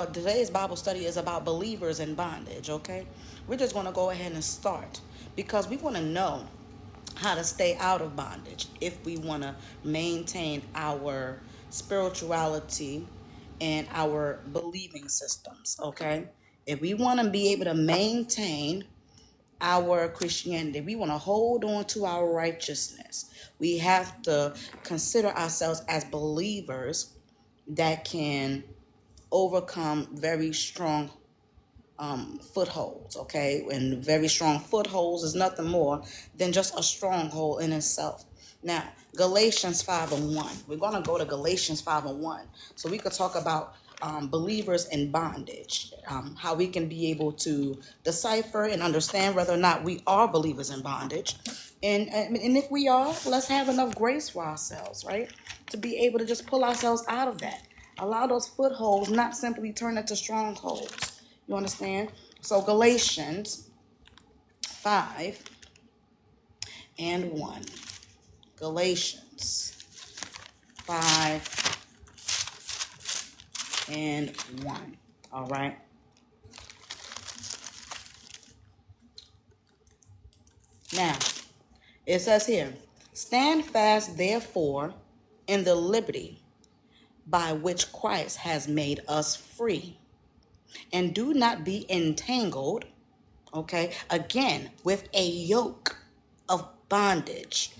Today's Bible study is about believers in bondage, okay? We're just going to go ahead and start because we want to know how to stay out of bondage if we want to maintain our spirituality and our believing systems, okay? If we want to be able to maintain our Christianity, we want to hold on to our righteousness, we have to consider ourselves as believers that can overcome very strong footholds, okay? And very strong footholds is nothing more than just a stronghold in itself. Now, Galatians 5 and 1. We're going to go to Galatians 5 and 1. So we could talk about believers in bondage, how we can be able to decipher and understand whether or not we are believers in bondage. And if we are, let's have enough grace for ourselves, right? To be able to just pull ourselves out of that. Allow those footholds not simply turn into strongholds. You understand? So Galatians 5 and 1. Galatians 5 and 1. All right. Now, it says here, stand fast, therefore, in the liberty by which Christ has made us free. And do not be entangled, okay, again, with a yoke of bondage.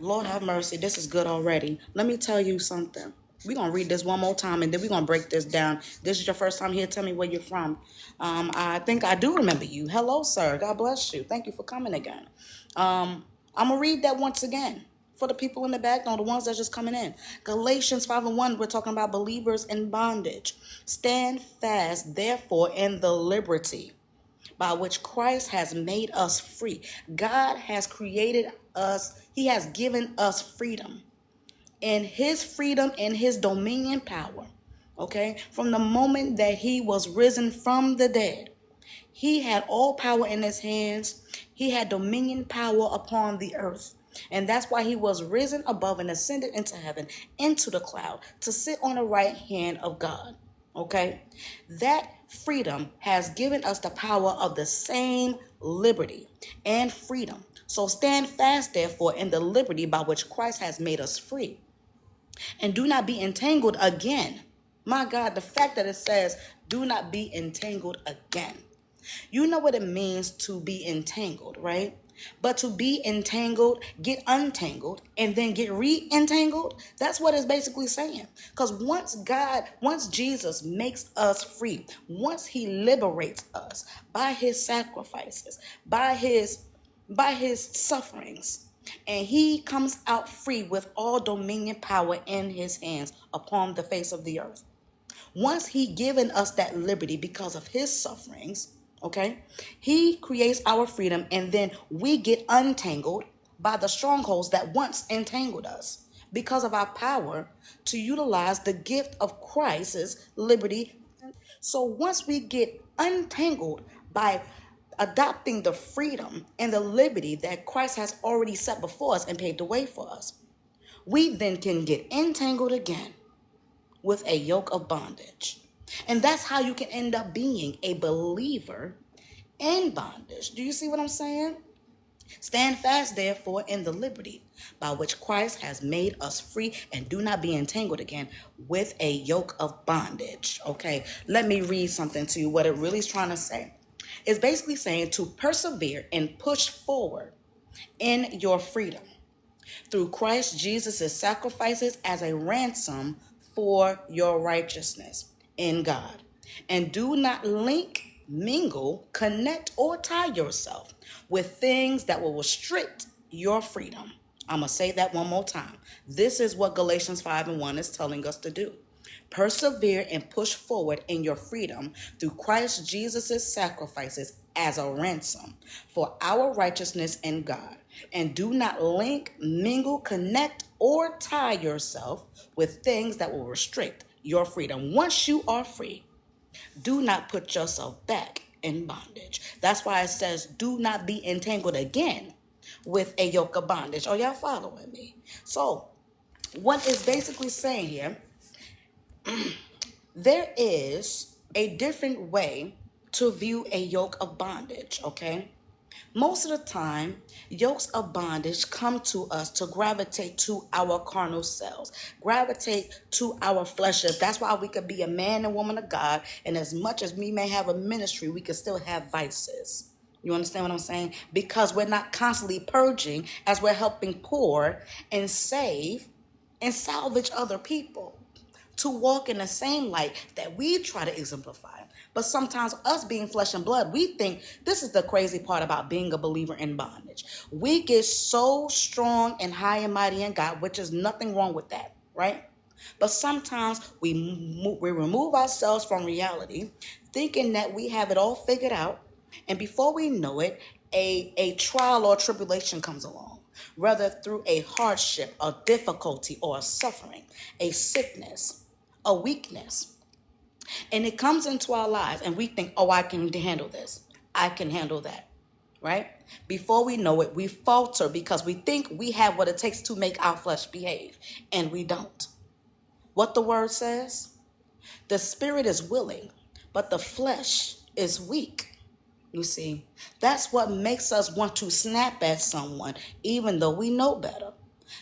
Lord have mercy, this is good already. Let me tell you something. We're going to read this one more time and then we're going to break this down. This is your first time here. Tell me where you're from. I think I do remember you. Hello, sir. God bless you. Thank you for coming again. I'm going to read that once again for the people in the back, no, the ones that's just coming in. Galatians 5 and 1, we're talking about believers in bondage. Stand fast, therefore, in the liberty by which Christ has made us free. God has created us. He has given us freedom. And his freedom and his dominion power, okay, from the moment that he was risen from the dead, he had all power in his hands. He had dominion power upon the earth. And that's why he was risen above and ascended into heaven, into the cloud, to sit on the right hand of God. Okay? That freedom has given us the power of the same liberty and freedom. So stand fast, therefore, in the liberty by which Christ has made us free. And do not be entangled again. My God, the fact that it says, do not be entangled again. You know what it means to be entangled, right? But to be entangled, get untangled, and then get re-entangled, that's what it's basically saying. Because once Jesus makes us free, once he liberates us by his sacrifices, by his sufferings, and he comes out free with all dominion power in his hands upon the face of the earth. Once he given us that liberty because of his sufferings, okay, he creates our freedom, and then we get untangled by the strongholds that once entangled us because of our power to utilize the gift of Christ's liberty. So once we get untangled by adopting the freedom and the liberty that Christ has already set before us and paved the way for us, we then can get entangled again with a yoke of bondage. And that's how you can end up being a believer in bondage. Do you see what I'm saying? Stand fast, therefore, in the liberty by which Christ has made us free, and do not be entangled again with a yoke of bondage. Okay, let me read something to you. What it really is trying to say is basically saying to persevere and push forward in your freedom through Christ Jesus' sacrifices as a ransom for your righteousness in God. And do not link, mingle, connect, or tie yourself with things that will restrict your freedom. I'm going to say that one more time. This is what Galatians 5 and 1 is telling us to do. Persevere and push forward in your freedom through Christ Jesus' sacrifices as a ransom for our righteousness in God. And do not link, mingle, connect, or tie yourself with things that will restrict your freedom. Once you are free, do not put yourself back in bondage. That's why it says, do not be entangled again with a yoke of bondage. Are y'all following me? So, what is basically saying here, there is a different way to view a yoke of bondage, okay? Most of the time, yokes of bondage come to us to gravitate to our carnal selves, gravitate to our fleshes. That's why we could be a man and woman of God, and as much as we may have a ministry, we could still have vices. You understand what I'm saying? Because we're not constantly purging as we're helping pour and save and salvage other people to walk in the same light that we try to exemplify. But sometimes us being flesh and blood, we think this is the crazy part about being a believer in bondage. We get so strong and high and mighty in God, which is nothing wrong with that, right? But sometimes we remove ourselves from reality, thinking that we have it all figured out. And before we know it, a trial or tribulation comes along, whether through a hardship, a difficulty, or a suffering, a sickness, a weakness. And it comes into our lives and we think, oh, I can handle this. I can handle that, right? Before we know it, we falter because we think we have what it takes to make our flesh behave, and we don't. What the word says, the spirit is willing, but the flesh is weak. You see, that's what makes us want to snap at someone, even though we know better.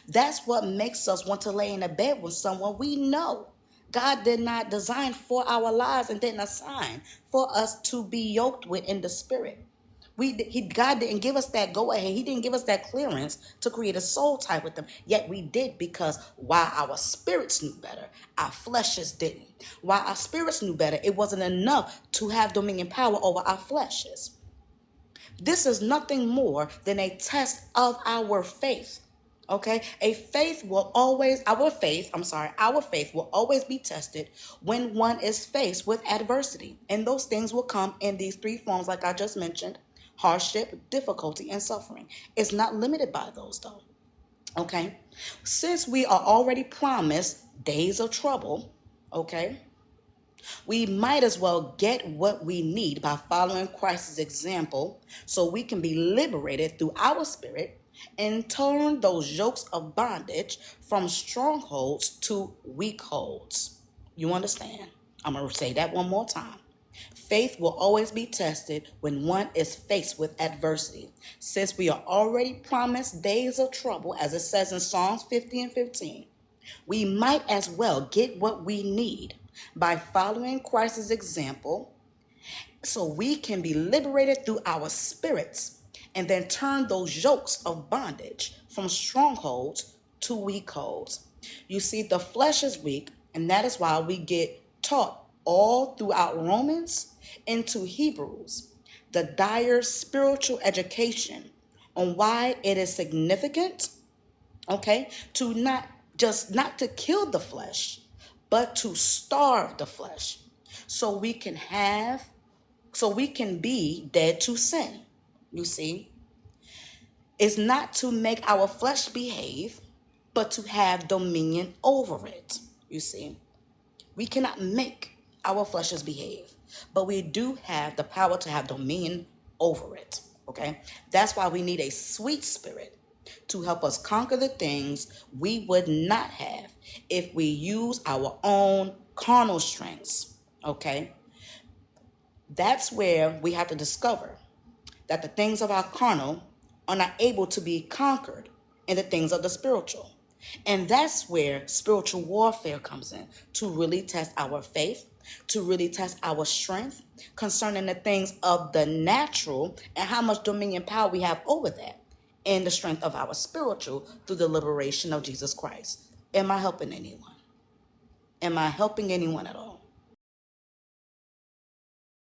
That's what makes us want to lay in a bed with someone we know God did not design for our lives and didn't assign for us to be yoked with in the spirit. God didn't give us that go ahead. He didn't give us that clearance to create a soul tie with them. Yet we did, because while our spirits knew better, our fleshes didn't. While our spirits knew better, it wasn't enough to have dominion power over our fleshes. This is nothing more than a test of our faith. Okay, our faith will always be tested when one is faced with adversity. And those things will come in these three forms, like I just mentioned: hardship, difficulty, and suffering. It's not limited by those, though. Okay, since we are already promised days of trouble, okay, we might as well get what we need by following Christ's example so we can be liberated through our spirit and turn those yokes of bondage from strongholds to weak holds. You understand? I'm going to say that one more time. Faith will always be tested when one is faced with adversity. Since we are already promised days of trouble, as it says in Psalms 50 and 15, we might as well get what we need by following Christ's example so we can be liberated through our spirits and then turn those yokes of bondage from strongholds to weak holds. You see, the flesh is weak, and that is why we get taught all throughout Romans into Hebrews the dire spiritual education on why it is significant, okay, to not to kill the flesh, but to starve the flesh so we can be dead to sin. You see, it's not to make our flesh behave, but to have dominion over it. You see, we cannot make our fleshes behave, but we do have the power to have dominion over it. Okay, that's why we need a sweet spirit to help us conquer the things we would not have if we use our own carnal strengths. Okay, that's where we have to discover that the things of our carnal are not able to be conquered in the things of the spiritual. And that's where spiritual warfare comes in, to really test our faith, to really test our strength concerning the things of the natural and how much dominion power we have over that, and the strength of our spiritual through the liberation of Jesus Christ. Am I helping anyone? Am I helping anyone at all?